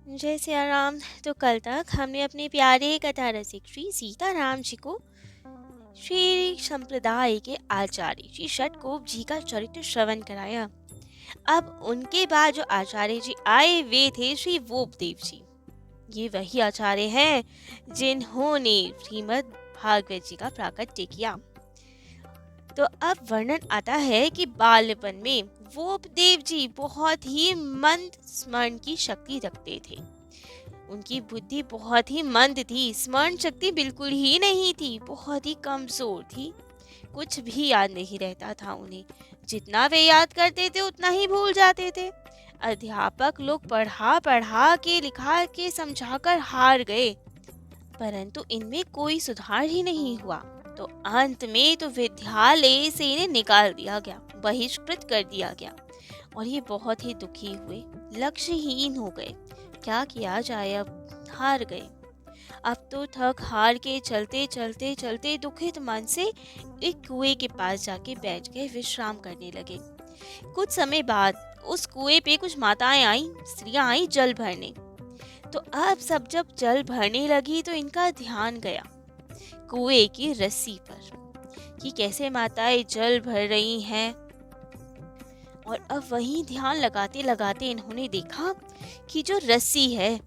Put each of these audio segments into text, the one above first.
जय सिया राम। तो कल तक हमने अपने प्यारे कथा रसिक श्री सीताराम जी को श्री संप्रदाय के आचार्य श्री षटकोप जी का चरित्र श्रवण कराया। अब उनके बाद जो आचार्य जी आए वे थे श्री वोपदेव जी। ये वही आचार्य हैं जिन्होंने श्रीमद् भागवत जी का प्राकट्य किया। तो अब वर्णन आता है कि बालपन में वोपदेव जी बहुत ही मंद स्मरण की शक्ति रखते थे। उनकी बुद्धि बहुत ही मंद थी, स्मरण शक्ति बिल्कुल ही नहीं थी, बहुत ही कमजोर थी। कुछ भी याद नहीं रहता था उन्हें, जितना वे याद करते थे उतना ही भूल जाते थे। अध्यापक लोग पढ़ा पढ़ा के लिखा के समझा कर हार गए, परंतु इनमें कोई सुधार ही नहीं हुआ। तो अंत में तो विद्यालय से इन्हें निकाल दिया गया, बहिष्कृत कर दिया गया और ये बहुत ही दुखी हुए, लक्ष्यहीन हो गए। क्या किया जाए, अब हार गए। अब तो थक हार के चलते चलते चलते दुखित मन से एक कुएं के पास जाके बैठ गए, विश्राम करने लगे। कुछ समय बाद उस कुएं पे कुछ माताएं आई, स्त्रियां आई जल भरने। तो अब सब जब जल भरने लगी तो इनका ध्यान गया कुएं की रस्सी पर कि कैसे माताएं जल भर रही हैं। और अब वही ध्यान लगाते लगाते इन्होंने देखा कि जो रस्सी है,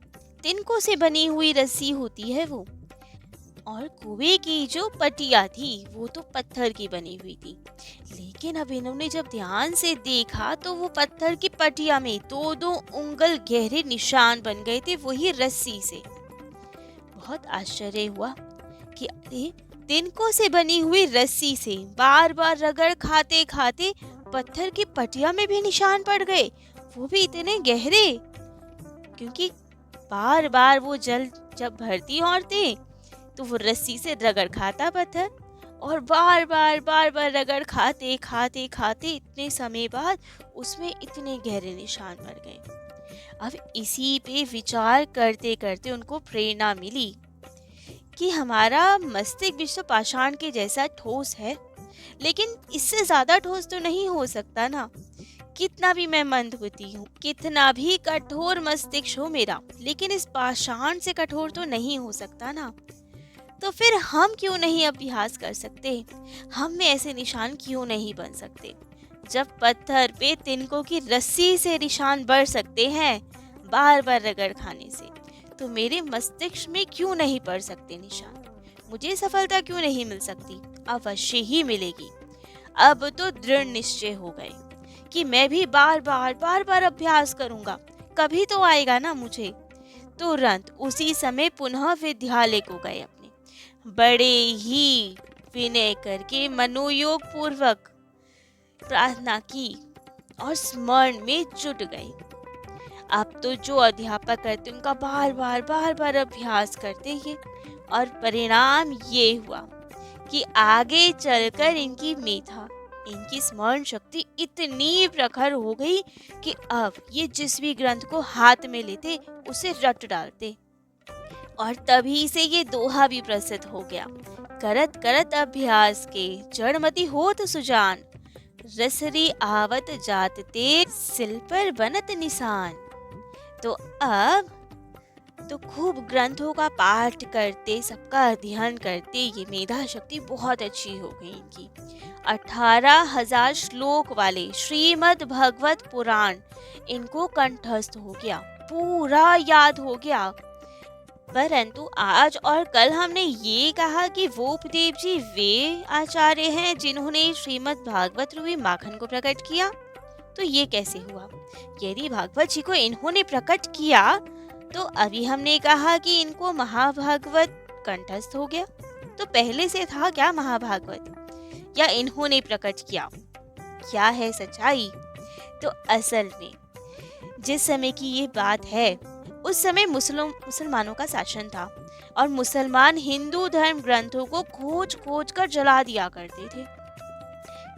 तिनकों से बनी हुई रस्सी होती है वो, और कुएं की जो पटिया थी वो तो पत्थर की बनी हुई थी। लेकिन अब इन्होंने जब ध्यान से देखा तो वो पत्थर की पटिया में दो दो उंगल गहरे निशान बन गए थे, वही रस्सी से। बहुत आश्चर्य हुआ कि अरे, तिनकों से बनी हुई रस्सी से बार बार रगड़ खाते खाते पत्थर की पटिया में भी निशान पड़ गए, वो भी इतने गहरे। क्योंकि बार बार वो जल जब भरती औरतें तो वो रस्सी से रगड़ खाता पत्थर, और बार बार रगड़ खाते खाते खाते इतने समय बाद उसमें इतने गहरे निशान पड़ गए। अब इसी पे विचार करते करते उनको प्रेरणा मिली कि हमारा मस्तिष्क विश्व पाषाण के जैसा ठोस है, लेकिन इससे ज्यादा ठोस तो नहीं हो सकता ना। कितना भी मैं मंदबुद्धि हूँ, कितना भी कठोर मस्तिष्क हो मेरा, लेकिन इस पाषाण से कठोर तो नहीं हो सकता ना। तो फिर हम क्यों नहीं अभ्यास कर सकते, हम में ऐसे निशान क्यों नहीं बन सकते। जब पत्थर पे तिनकों की रस्सी से निशान बढ़ सकते हैं बार बार रगड़ खाने से, तो मेरे मस्तिष्क में क्यों नहीं पड़ सकते निशान, मुझे सफलता क्यों नहीं मिल सकती। अवश्य ही मिलेगी। अब तो दृढ़ निश्चय हो गए कि मैं भी बार बार अभ्यास करूंगा, कभी तो आएगा ना मुझे। तुरंत उसी समय पुनः विद्यालय को गए, अपने बड़े ही विनय करके मनोयोग पूर्वक प्रार्थना की और स्मरण में जुट गए। अब तो जो अध्यापक करते उनका बार बार अभ्यास करते ये, और परिणाम ये हुआ कि आगे चलकर इनकी मेधा, इनकी स्मरण शक्ति इतनी प्रखर हो गई कि अब ये जिस भी ग्रंथ को हाथ में लेते उसे रट डालते। और तभी से ये दोहा भी प्रसिद्ध हो गया, करत करत अभ्यास के जड़मति होत सुजान, रसरी आवत जात ते सिल पर बनत निशान। तो अब तो खूब ग्रंथों का पाठ करते, सबका अध्ययन करते ये मेधा शक्ति बहुत अच्छी हो गई इनकी। 18,000 श्लोक वाले श्रीमद् भगवत पुराण इनको कंठस्थ हो गया, पूरा याद हो गया। परंतु आज और कल हमने ये कहा कि वोपदेव जी वे आचार्य हैं जिन्होंने श्रीमद् भागवत रूपी माखन को प्रकट किया। तो ये कैसे हुआ? यदि भागवत जी को इन्होंने प्रकट किया तो अभी हमने कहा कि इनको महाभागवत कंठस्थ हो गया, तो पहले से था क्या महाभागवत, या इन्होंने प्रकट किया? क्या है सच्चाई? तो असल में जिस समय की ये बात है उस समय मुसलमानों का शासन था, और मुसलमान हिंदू धर्म ग्रंथों को खोज खोज कर जला दिया करते थे।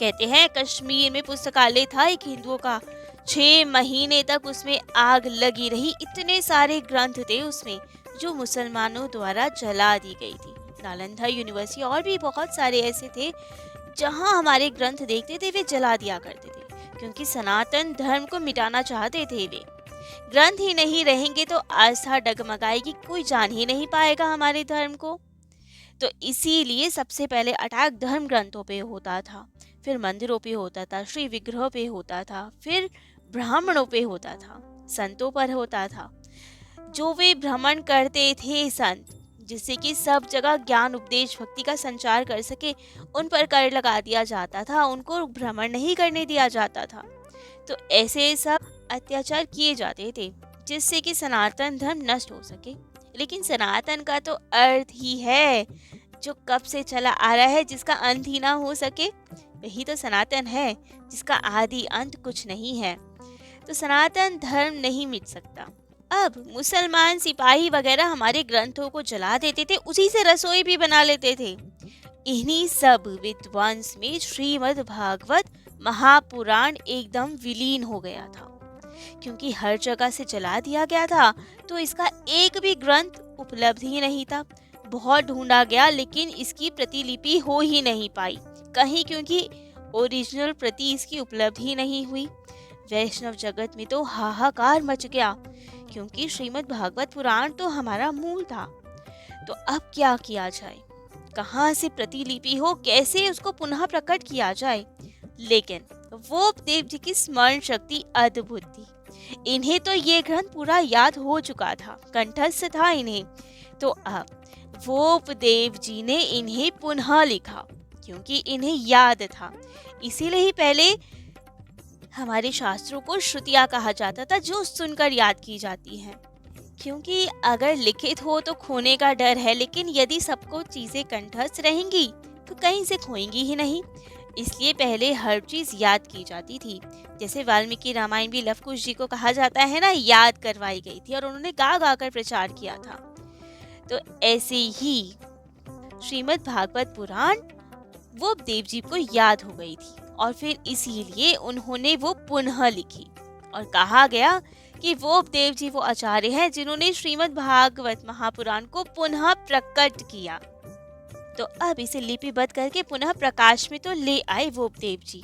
कहते हैं कश्मीर में पुस्तकालय था एक हिंदुओं का, 6 महीने तक उसमें आग लगी रही, इतने सारे ग्रंथ थे उसमें जो मुसलमानों द्वारा जला दी गई थी। नालंदा यूनिवर्सिटी और भी बहुत सारे ऐसे थे जहां हमारे ग्रंथ देखते थे वे जला दिया करते थे, क्योंकि सनातन धर्म को मिटाना चाहते थे वे। ग्रंथ ही नहीं रहेंगे तो आस्था डगमगाएगी, कोई जान ही नहीं पाएगा हमारे धर्म को। तो इसीलिए सबसे पहले अटैक धर्म ग्रंथों पे होता था, फिर मंदिरों पे होता था, श्री विग्रहों पे होता था, फिर ब्राह्मणों पे होता था, संतों पर होता था। जो वे भ्रमण करते थे संत, जिससे कि सब जगह ज्ञान उपदेश भक्ति का संचार कर सके, उन पर कर लगा दिया जाता था, उनको भ्रमण नहीं करने दिया जाता था। तो ऐसे सब अत्याचार किए जाते थे जिससे कि सनातन धर्म नष्ट हो सके। लेकिन सनातन का तो अर्थ ही है जो कब से चला आ रहा है, जिसका अंत ही ना हो सके, वही तो सनातन है, जिसका आदि अंत कुछ नहीं है। तो सनातन धर्म नहीं मिट सकता। अब मुसलमान सिपाही वगैरह हमारे ग्रंथों को जला देते थे, उसी से रसोई भी बना लेते थे। इन्हीं सब विध्वंस में श्रीमद् भागवत महापुराण एकदम विलीन हो गया था, क्योंकि हर जगह से जला दिया गया था, तो इसका एक भी ग्रंथ उपलब्ध ही नहीं था। बहुत ढूंढा गया लेकिन इसकी प्रतिलिपि हो ही नहीं पाई कहीं, क्योंकि ओरिजिनल प्रति इसकी उपलब्ध ही नहीं हुई। वैष्णव जगत में तो हाहाकार मच गया, क्योंकि श्रीमद् भागवत पुराण तो हमारा मूल था। तो अब क्या किया जाए, कहाँ से प्रतिलिपि हो, कैसे उसको पुनः प्रकट किया जाए। लेकिन वो देव जी की स्मरण शक्ति अद्भुत थी। इन्हें तो ये ग्रंथ पूरा याद हो चुका था, कंठस्थ था इन्हें। तो अब वो देव जी ने इन्हें पुनः लिखा, क्योंकि इन्हें याद था। इसीलिए ही पहले हमारे शास्त्रों को श्रुतियाँ कहा जाता था, जो सुनकर याद की जाती हैं। क्योंकि अगर लिखित हो तो खोने का डर है, लेकिन यदि सबको चीजें कंठस्थ रहेंगी तो कहीं से खोएंगी ही नहीं। इसलिए पहले हर चीज याद की जाती थी। जैसे वाल्मीकि रामायण भी लव कुश जी को कहा जाता है ना, याद करवाई गई थी और उन्होंने गा गा कर प्रचार किया था। तो ऐसे ही श्रीमद् भागवत पुराण वो देव जी को याद हो गई थी, और फिर इसीलिए उन्होंने वो पुनः लिखी। और कहा गया कि वो देव जी वो आचार्य हैं जिन्होंने श्रीमद् भागवत महापुराण को पुनः प्रकट किया। तो अब इसे लिपिबद्ध करके पुनः प्रकाश में तो ले आए वो देव जी।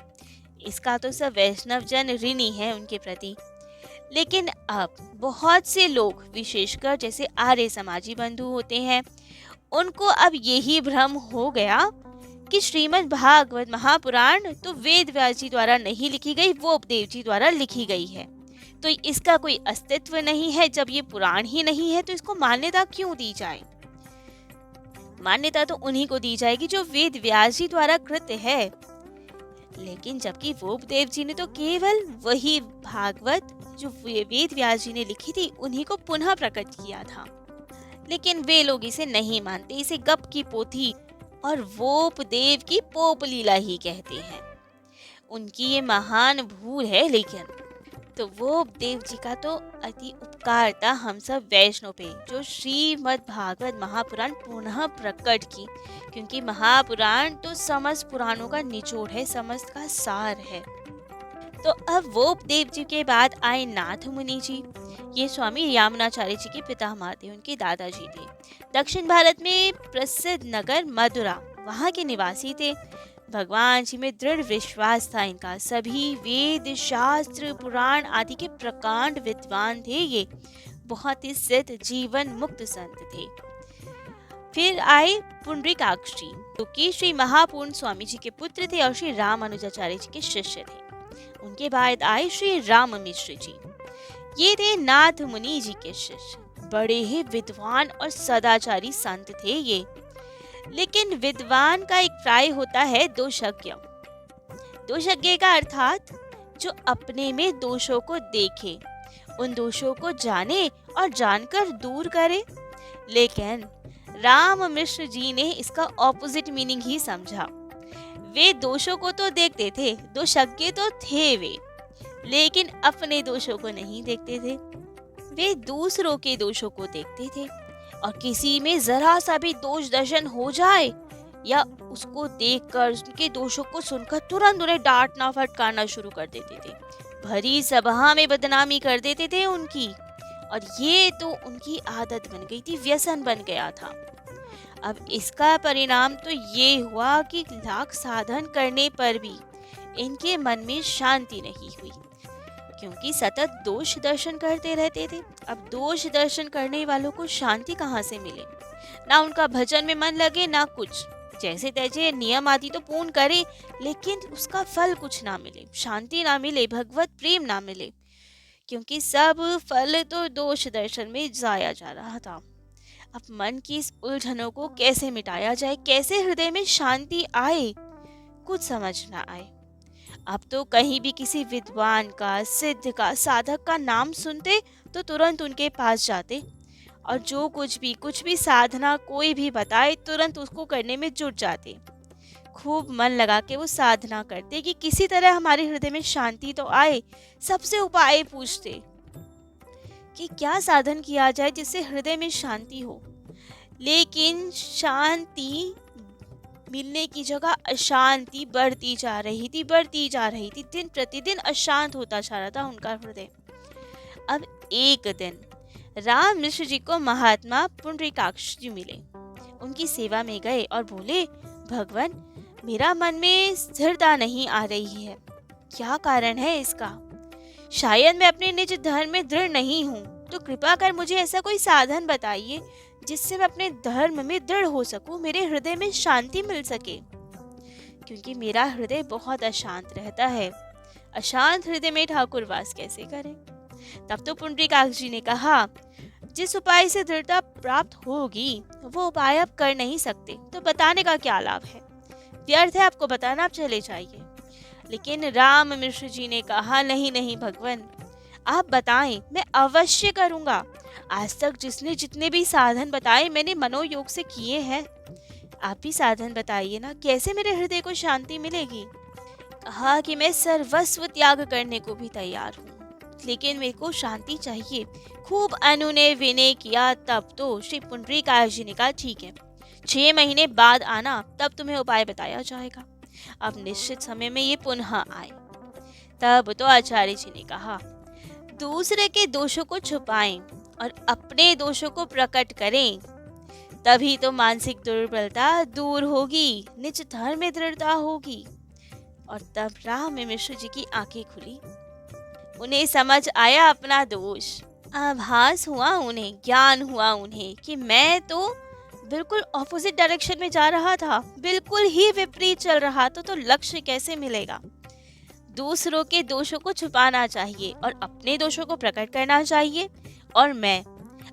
इसका तो सब वैष्णव जन ऋणी है उनके प्रति। लेकिन अब बहुत से लोग, विशेषकर जैसे आर्य समाजी बंधु होते हैं, उनको अब यही भ्रम हो गया कि श्रीमद् भागवत महापुराण तो वेद व्यास जी द्वारा नहीं लिखी गई, वो देव जी द्वारा लिखी गई है। तो इसका कोई अस्तित्व नहीं है। जब ये पुराण ही नहीं है तो इसको मान्यता क्यों दी जाए। मान्यता तो उन्हीं को दी जाएगी जो वेद व्यास जी द्वारा कृत है। लेकिन जबकि वो देव जी ने तो केवल वही भागवत जो वेद व्यास जी ने लिखी थी उन्हीं को पुनः प्रकट किया था। लेकिन वे लोग इसे नहीं मानते, इसे गप की पोथी और वोप देव की पोप लीला ही कहते हैं। उनकी ये महान भूल है। लेकिन तो वो देव जी का तो अति उपकार था हम सब वैष्णव पे, जो श्रीमद् भागवत महापुराण पुनः प्रकट की। क्योंकि महापुराण तो समस्त पुराणों का निचोड़ है, समस्त का सार है। तो अब वो देव जी के बाद आए नाथ मुनि जी। ये स्वामी यामुनाचार्य जी के पितामह थे, उनके दादाजी थे। दक्षिण भारत में प्रसिद्ध नगर मथुरा, वहाँ के निवासी थे। भगवान जी में दृढ़ विश्वास था इनका। सभी वेद शास्त्र पुराण आदि के प्रकांड विद्वान थे। ये बहुत ही सिद्ध जीवन मुक्त संत थे। फिर आए पुंडरीकाक्ष जी, जो कि श्री महापूर्ण स्वामी जी के पुत्र थे और श्री रामानुजाचार्य जी के शिष्य थे। उनके बाद आए श्री राम मिश्र जी। ये थे नाथ मुनि जी के शिष्य। बड़े ही विद्वान और सदाचारी संत थे ये। लेकिन विद्वान का एक प्राय होता है दोषज्ञ। दोषज्ञ का अर्थात जो अपने में दोषों को देखे, उन दोषों को जाने और जानकर दूर करे। लेकिन राम मिश्र जी ने इसका ऑपोजिट मीनिंग ही समझा। वे दोषों को तो देखते थे, दोषज्ञ तो थे वे, लेकिन अपने दोषों को नहीं देखते थे। वे दूसरों के दोषों को देखते थे, और किसी में जरा सा भी दोष दर्शन हो जाए या उसको देखकर उनके दोषों को सुनकर तुरंत उन्हें डांटना फटकारना शुरू कर देते थे। भरी सभा में बदनामी कर देते थे उनकी। और ये तो उनकी आदत बन गई थी, व्यसन बन गया था। अब इसका परिणाम तो ये हुआ कि लाख साधन करने पर भी इनके मन में शांति नहीं हुई। क्योंकि सतत दोष दर्शन करते रहते थे। अब दोष दर्शन करने वालों को शांति कहाँ से मिले? ना उनका भजन में मन लगे ना कुछ। जैसे तैसे नियम आदि तो पूर्ण करे, लेकिन उसका फल कुछ ना मिले, शांति ना मिले, भगवत प्रेम ना मिले, क्योंकि सब फल तो दोष दर्शन में जाया जा रहा था। अब मन की इस उलझनों को कैसे मिटाया जाए, कैसे हृदय में शांति आए, कुछ समझ ना आए। अब तो कहीं भी किसी विद्वान का, सिद्ध का, साधक का नाम सुनते तो तुरंत उनके पास जाते, और जो कुछ भी साधना कोई भी बताए तुरंत उसको करने में जुट जाते। खूब मन लगा के वो साधना करते कि किसी तरह हमारे हृदय में शांति तो आए। सबसे उपाय पूछते कि क्या साधन किया जाए जिससे हृदय में शांति हो। लेकिन शांति मिलने की जगह अशांति बढ़ती जा रही थी। दिन प्रतिदिन अशांत होता जा रहा था उनका हृदय। अब एक दिन राम मिश्र जी को महात्मा पुंडरीकाक्ष जी मिले। उनकी सेवा में गए और बोले, भगवान, मेरा मन में स्थिरता नहीं आ रही है, क्या कारण है इसका? शायद मैं अपने निज धर्म में दृढ़ नहीं हूँ, तो कृपा कर मुझे ऐसा कोई साधन बताइए जिससे मैं अपने धर्म में दृढ़ हो सकूं, मेरे हृदय में शांति मिल सके, क्योंकि मेरा हृदय बहुत अशांत रहता है। अशांत हृदय में ठाकुर वास कैसे करें? तब तो पुंडरीकाक्ष जी ने कहा, जिस उपाय से दृढ़ता प्राप्त होगी वो उपाय आप कर नहीं सकते, तो बताने का क्या लाभ है? व्यर्थ है आपको बताना, आप चले जाइए। लेकिन राम मिश्र जी ने कहा, नहीं नहीं भगवान, आप बताएं, मैं अवश्य करूंगा। आज तक जिसने जितने भी साधन बताए मैंने मनोयोग से किए हैं। आप भी साधन बताइए ना, कैसे मेरे हृदय को शांति मिलेगी? कहा कि मैं सर्वस्व त्याग करने को भी तैयार हूँ, लेकिन मेरे को शांति चाहिए। खूब अनुनय विनय किया, तब तो श्री पुंडरीकाक्ष जी ने कहा, ठीक है, 6 महीने बाद आना, तब तुम्हें उपाय बताया जाएगा। अब निश्चित समय में ये पुनः आए। तब तो आचार्य जी ने कहा, दूसरे के दोषों को छुपाएं और अपने दोषों को प्रकट करें, तभी तो मानसिक दुर्बलता दूर होगी, निज धर्म में दृढ़ता होगी। और तब राम मिश्र जी की आंखें खुली, उन्हें समझ आया अपना दोष। आभास हुआ उन्हें, ज्ञान हुआ उन्हें कि मैं तो बिल्कुल ऑपोजिट डायरेक्शन में जा रहा था, बिल्कुल ही विपरीत चल रहा, तो लक्ष्य कैसे मिलेगा? दूसरों के दोषों को छुपाना चाहिए और अपने दोषों को प्रकट करना चाहिए। और मैं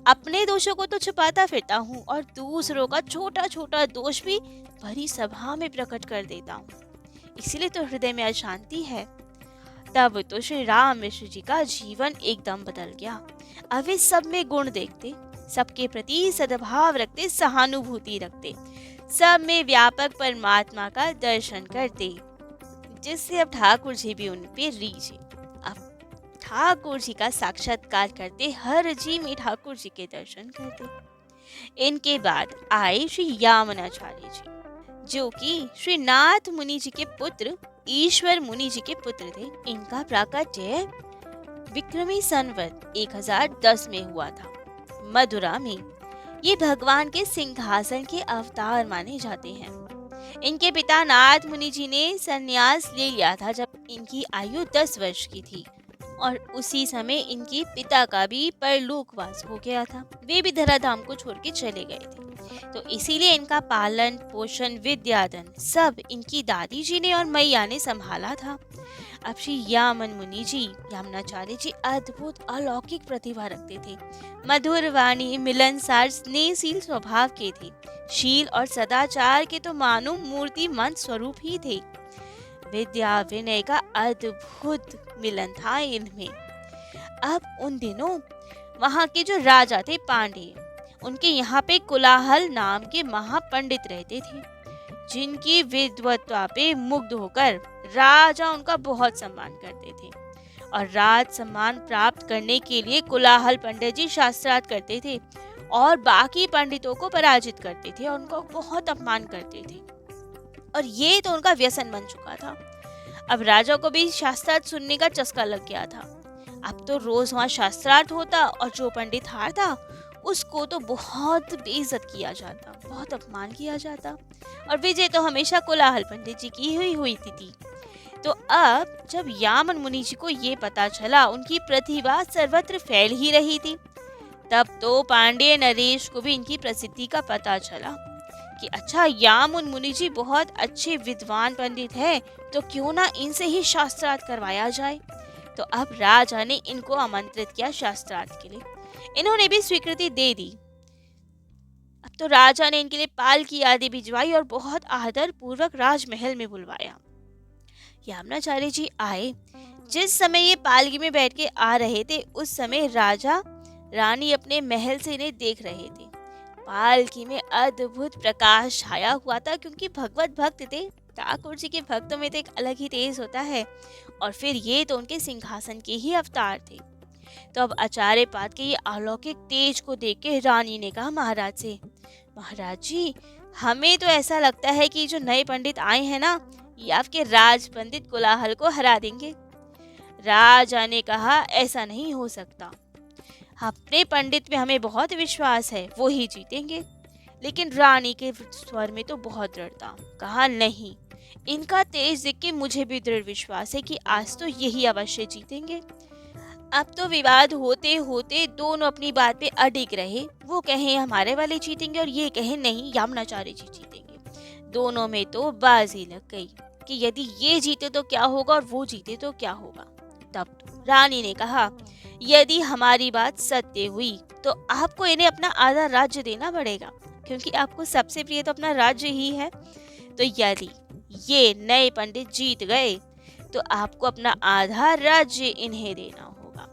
अपने दोषों को तो छुपाता फिरता हूँ और दूसरों का छोटा छोटा दोष भी भरी सभा में प्रकट कर देता हूँ, इसीलिए तो हृदय में अशांति है। तब तो श्री राम मिश्र जी का जीवन एकदम बदल गया। अब वे सब में गुण देखते, सबके प्रति सद्भाव रखते, सहानुभूति रखते, सब में व्यापक परमात्मा का दर्शन करते, जिससे अब ठाकुर जी भी उन पे रीझे। अब ठाकुर जी का साक्षात्कार करते, हर जी में ठाकुर जी के दर्शन करते। इनके बाद आए श्री यामनाचार्य जी, जो कि श्री नाथ मुनि जी के पुत्र, ईश्वर मुनि जी के पुत्र थे। इनका प्राकट्य विक्रमी संवत 1010 में हुआ था, मथुरा में। ये भगवान के सिंहासन के अवतार माने जाते हैं। इनके पिता नाथ मुनि जी ने संन्यास ले लिया था जब इनकी आयु 10 वर्ष की थी, और उसी समय इनके पिता का भी परलोकवास हो गया था। वे भी धराधाम को छोड़ के चले गए थे, तो इसीलिए इनका पालन पोषण विद्यादान सब इनकी दादी जी ने और मैया ने संभाला था। अब श्री यामन मुनि जी, यामनाचार्य जी अद्भुत अलौकिक प्रतिभा रखते थे। मधुर वाणी, मिलनसार, स्नेहशील स्वभाव के थे। शील और सदाचार के तो मानो मूर्तिमंत स्वरूप ही थे। विद्या विनय का अद्भुत मिलन था इनमें। अब उन दिनों वहां के जो राजा थे पांडे, उनके यहाँ पे कोलाहल नाम के महापंडित रहते थे, जिनकी विद्वत्ता पे मुग्ध होकर राजा उनका बहुत सम्मान करते थे। और राज सम्मान प्राप्त करने के लिए कोलाहल पंडित जी शास्त्रार्थ करते थे और बाकी पंडितों को पराजित करते थे और उनको बहुत अपमान करते थे, और ये तो उनका व्यसन बन चुका था। अब राजा को भी शास्त्रार्थ सुनने का चस्का लग गया था। अब तो रोज वहाँ शास्त्रार्थ होता और जो पंडित हारता उसको तो बहुत बेइज्जत किया जाता, बहुत अपमान किया जाता, और विजय तो हमेशा कोलाहल पंडित जी की हुई थी। तो अब जब यामन मुनि जी को ये पता चला उनकी प्रतिभा सर्वत्र फैल ही रही थी, तब तो पांड्य नरेश को भी इनकी प्रसिद्धि का पता चला कि अच्छा, यामुन मुनि जी बहुत अच्छे विद्वान पंडित हैं, तो क्यों ना इनसे ही शास्त्रार्थ करवाया जाए। तो अब राजा ने इनको आमंत्रित किया शास्त्रार्थ के लिए। इन्होंने भी स्वीकृति दे दी। अब तो राजा ने इनके लिए पालकी आदि भिजवाई और बहुत आदर पूर्वक राजमहल में बुलवाया। यामुनाचार्य जी आए। जिस समय ये पालकी में बैठ के आ रहे थे, उस समय राजा रानी अपने महल से इन्हें देख रहे थे। पालकी में अद्भुत प्रकाश छाया हुआ था, क्योंकि भगवत भक्त थे। ठाकुर जी के भक्तों में तो एक अलग ही तेज होता है, और फिर ये तो उनके सिंहासन के ही अवतार थे। तो अब आचार्य पाद के ये अलौकिक तेज को देख के रानी ने कहा महाराज से, महाराज जी, हमें तो ऐसा लगता है कि जो नए पंडित आए हैं ना, ये आपके राज पंडित कोलाहल को हरा देंगे। राजा ने कहा, ऐसा नहीं हो सकता। अपने पंडित में हमें बहुत विश्वास है, वो ही जीतेंगे। लेकिन रानी के स्वर में तो बहुत दृढ़ता। कहा, नहीं, इनका तेज देख के मुझे भी दृढ़ विश्वास है कि आज तो यही अवश्य जीतेंगे। अब तो विवाद होते होते दोनों अपनी बात पे अडिग रहे। वो कहे हमारे वाले जीतेंगे और ये कहे नहीं, यामुनाचार्य जी जीतेंगे। दोनों में तो बाजी लग गई कि यदि ये जीते तो क्या होगा और वो जीते तो क्या होगा। तब तो रानी ने कहा, यदि हमारी बात सत्य हुई तो आपको इन्हें अपना आधा राज्य देना पड़ेगा, क्योंकि आपको सबसे प्रिय तो अपना राज्य ही है। तो यदि ये नए पंडित जीत गए तो आपको अपना आधा राज्य इन्हें देना होगा।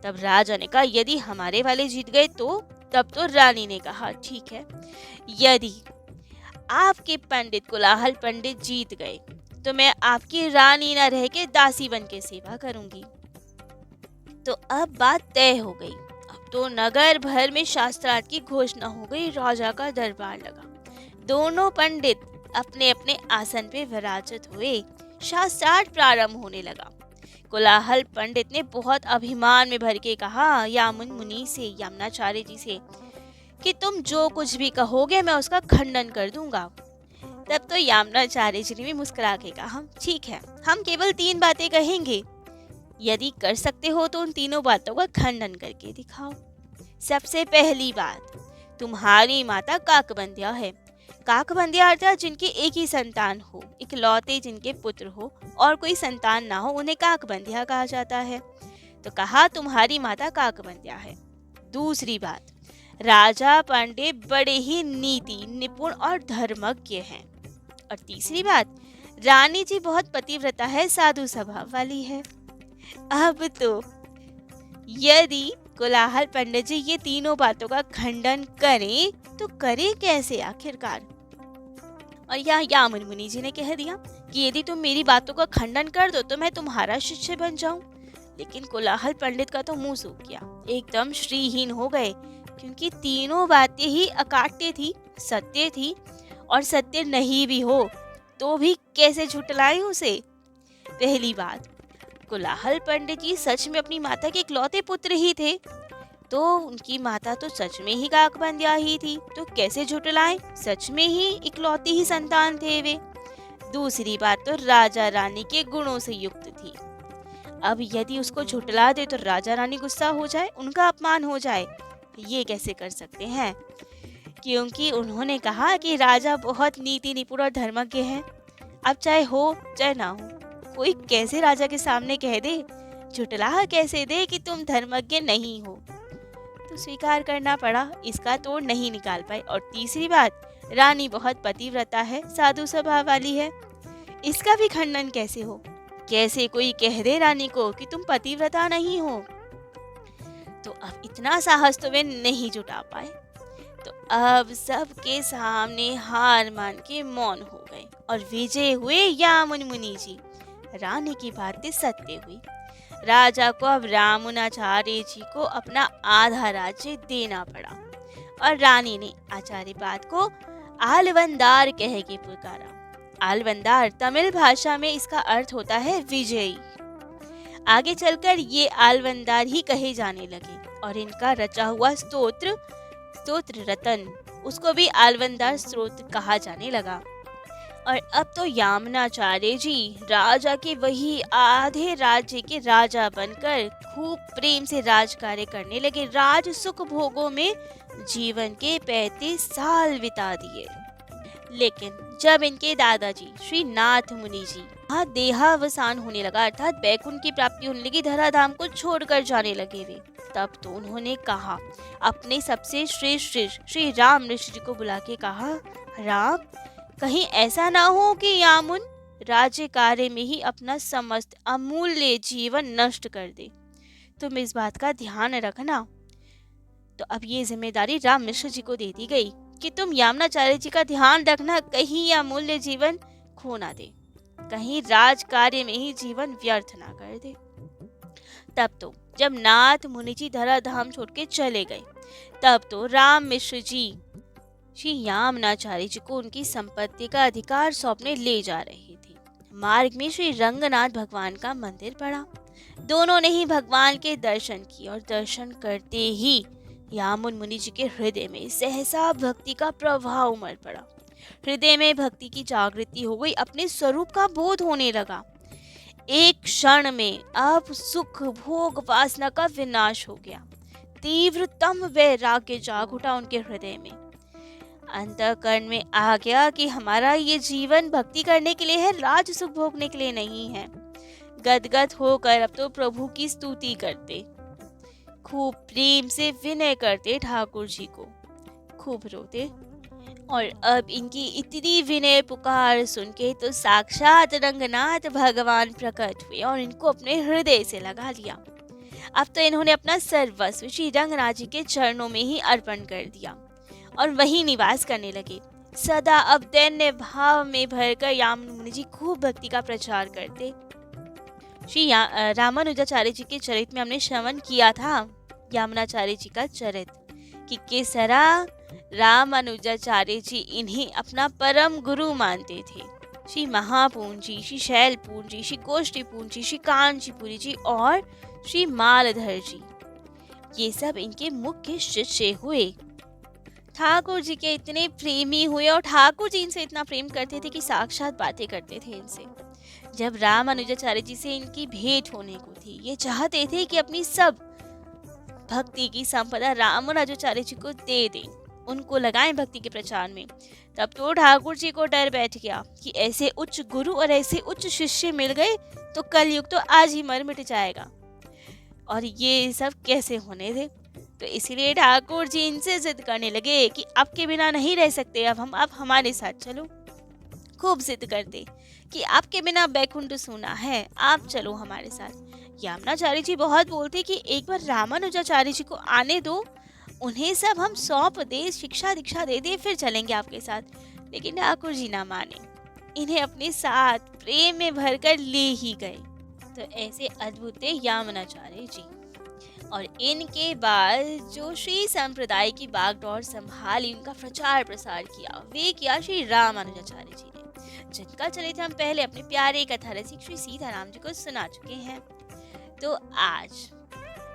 तब राजा ने कहा, यदि हमारे वाले जीत गए तो? तब तो रानी ने कहा, ठीक है, यदि आपके पंडित कोलाहल पंडित जीत गए तो मैं आपकी रानी न रह के दासी बन के सेवा करूंगी। तो अब बात तय हो गई। अब तो नगर भर में शास्त्रार्थ की घोषणा हो गई। राजा का दरबार लगा। दोनों पंडित अपने अपने आसन पे विराजित हुए। शास्त्रार्थ प्रारंभ होने लगा। कोलाहल पंडित ने बहुत अभिमान में भर के कहा यामुन मुनि से, यामुनाचार्य जी से, कि तुम जो कुछ भी कहोगे मैं उसका खंडन कर दूंगा। तब तो यामुनाचार्य जी ने भी मुस्कुरा के कहा, ठीक है, हम केवल 3 बातें कहेंगे, यदि कर सकते हो तो उन तीनों बातों का खंडन करके दिखाओ। सबसे पहली बात, तुम्हारी माता काकबंध्या है। काकबंध्या अर्थात जिनके एक ही संतान हो, इकलौते जिनके पुत्र हो और कोई संतान ना हो, उन्हें काकबंध्या कहा जाता है। तो कहा, तुम्हारी माता काकबंध्या है। दूसरी बात, राजा पंडित बड़े ही नीति निपुण और धर्मज्ञ हैं। और तीसरी बात, रानी जी बहुत पतिव्रता है, साधु स्वभाव वाली है। अब तो यदि कोलाहल पंडित जी ये तीनों बातों का खंडन करें तो करें कैसे आखिरकार? और यहाँ यामुन मुनि जी ने कह दिया कि यदि तुम मेरी बातों का खंडन कर दो तो मैं तुम्हारा शिष्य बन जाऊं। लेकिन कोलाहल पंडित का तो मुंह सूख गया, एकदम श्रीहीन हो गए, क्योंकि तीनों बातें ही अकाट्य थी, सत्य थी, और सत्य नहीं भी हो तो भी कैसे झुटलाए उसे। पहली बात, कोलाहल पंडित जी सच में अपनी माता के इकलौते पुत्र ही थे, तो उनकी माता तो सच में ही काकबंध्या ही थी, तो कैसे झुटलाएं, सच में ही इकलौती ही संतान थे वे। दूसरी बात, तो राजा रानी के गुणों से युक्त थी। अब यदि उसको झुटला दे तो राजा रानी गुस्सा हो जाए, उनका अपमान हो जाए, ये कैसे कर सकते हैं? क्योंकि उन्होंने कहा कि राजा बहुत नीति निपुण और धर्मज्ञ हैं। अब चाहे हो चाहे ना हो, कोई कैसे राजा के सामने कह दे, झुटला कैसे दे कि तुम धर्मज्ञ नहीं हो? तो स्वीकार करना पड़ा, इसका तोड़ नहीं निकाल पाए। और तीसरी बात, रानी बहुत पतिव्रता है, साधु स्वभाव वाली है, इसका भी खंडन कैसे हो? कैसे कोई कह दे रानी को कि तुम पतिव्रता नहीं हो? तो अब इतना साहस तो वे नहीं जुटा पाए। तो अब सबके सामने हार मान के मौन हो गए और विजय हुए यामुन मुनि जी। रानी की बातें सत्य हुई। राजा को अब यामुनाचार्य जी को अपना आधा राज्य देना पड़ा और रानी ने आचार्य पाद को आलवंदार कह के पुकारा। आलवंदार तमिल भाषा में इसका अर्थ होता है विजयी। आगे चलकर ये आलवंदार ही कहे जाने लगे और इनका रचा हुआ स्तोत्र रतन, उसको भी आलवंदार स्तोत्र कहा जाने लगा। और अब तो यामुनाचार्य जी राजा के वही आधे राज्य के राजा बनकर खूब प्रेम से राज कार्य करने लगे। राज सुख भोगों में जीवन के 35 साल बिता दिए। लेकिन जब इनके दादाजी श्री नाथ मुनि जी वहाँ देहावसान होने लगा, अर्थात बैकुंठ की प्राप्ति होने लगी, धराधाम को छोड़कर जाने लगे वे, तब तो उन्होंने कहा, अपने सबसे श्रेष्ठ शिष्य श्री राम ऋषि जी को बुला के कहा, राम, कहीं ऐसा ना हो कि यामुन राज्य कार्य में ही अपना समस्त अमूल्य जीवन नष्ट कर दे। तुम इस बात का ध्यान रखना। तो अब ये जिम्मेदारी राम मिश्र जी को दे दी गई कि तुम यामुनाचार्य जी का ध्यान रखना, कहीं यह अमूल्य जीवन खो ना दे, कहीं राज कार्य में ही जीवन व्यर्थ ना कर दे। तब तो जब नाथ मुनि जी धराधाम छोड़ के चले गए, तब तो राम मिश्र जी श्री यामुनाचार्य जी को उनकी संपत्ति का अधिकार सौंपने ले जा रहे थे। मार्ग में श्री रंगनाथ भगवान का मंदिर पड़ा। दोनों ने ही भगवान के दर्शन किए और दर्शन करते ही यामुन मुनि जी के हृदय में सहसा भक्ति का प्रवाह उमड़ पड़ा। हृदय में भक्ति की जागृति हो गई, अपने स्वरूप का बोध होने लगा। एक क्षण में अब सुख भोग वासना का विनाश हो गया। तीव्रतम वैराग्य जाग उठा उनके हृदय में। अंतःकरण में आ गया कि हमारा ये जीवन भक्ति करने के लिए है, राज सुख भोगने के लिए नहीं है। गदगद होकर अब तो प्रभु की स्तुति करते, खूब प्रेम से विनय करते ठाकुर जी को, खूब रोते। और अब इनकी इतनी विनय पुकार सुन के तो साक्षात रंगनाथ भगवान प्रकट हुए और इनको अपने हृदय से लगा लिया। अब तो इन्होंने अपना सर्वस्व श्री रंगनाथ जी के चरणों में ही अर्पण कर दिया और वहीं निवास करने लगे। सदा अब दैन्य भाव में भरकर यामुन मुनि जी खूब भक्ति का प्रचार करते। श्री रामानुजाचार्य जी के चरित्र में हमने श्रवण किया था यामुनाचार्य जी का चरित्र, कि किस तरह रामानुजाचार्य जी इन्हें अपना परम गुरु मानते थे। श्री महापूंजी, श्री शैलपूंजी, श्री गोष्ठीपूंजी, श्री कांचीपुरी जी और श्री मालधर जी, ये सब इनके मुख्य शिष्य हुए। ठाकुर जी के इतने प्रेमी हुए और ठाकुर जी इनसे इतना प्रेम करते थे कि साक्षात बातें करते थे इनसे। जब रामानुजाचार्य जी से इनकी भेंट होने को थी, ये चाहते थे कि अपनी सब भक्ति की संपदा रामानुजाचार्य जी को दे दें, उनको लगाएं भक्ति के प्रचार में। तब तो ठाकुर जी को डर बैठ गया कि ऐसे उच्च गुरु और ऐसे उच्च शिष्य मिल गए तो कलयुग तो आज ही मर मिट जाएगा, और ये सब कैसे होने थे। तो इसीलिए ठाकुर जी इनसे जिद करने लगे कि आपके बिना नहीं रह सकते, अब हमारे साथ चलो। खूब जिद करते कि आपके बिना बैकुंठ सूना है, आप चलो हमारे साथ। यामुनाचार्य जी बहुत बोलते कि एक बार रामानुजाचार्य जी को आने दो, उन्हें सब हम सौंप दे, शिक्षा दीक्षा दे दे, फिर चलेंगे आपके साथ। लेकिन ठाकुर जी ना माने, इन्हें अपने साथ प्रेम में भरकर ले ही गए। तो ऐसे अद्भुत थे यामुनाचार्य जी। और इनके बाद जो श्री संप्रदाय की बागडोर संभाली, उनका प्रचार प्रसार किया, वे किया श्री रामानुजाचार्य जी ने, जिनका चरित्र हम पहले अपने प्यारे कथा रसिक श्री सीताराम जी को सुना चुके हैं। तो आज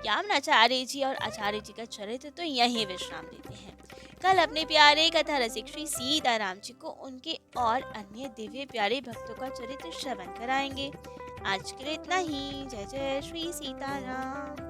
यामुनाचार्य जी और आचार्य जी का चरित्र तो यहीं विश्राम देते हैं। कल अपने प्यारे कथा रसिक श्री सीताराम जी को उनके और अन्य दिव्य प्यारे भक्तों का चरित्र श्रवण कराएंगे। आज के लिए इतना ही। जय जय श्री सीताराम।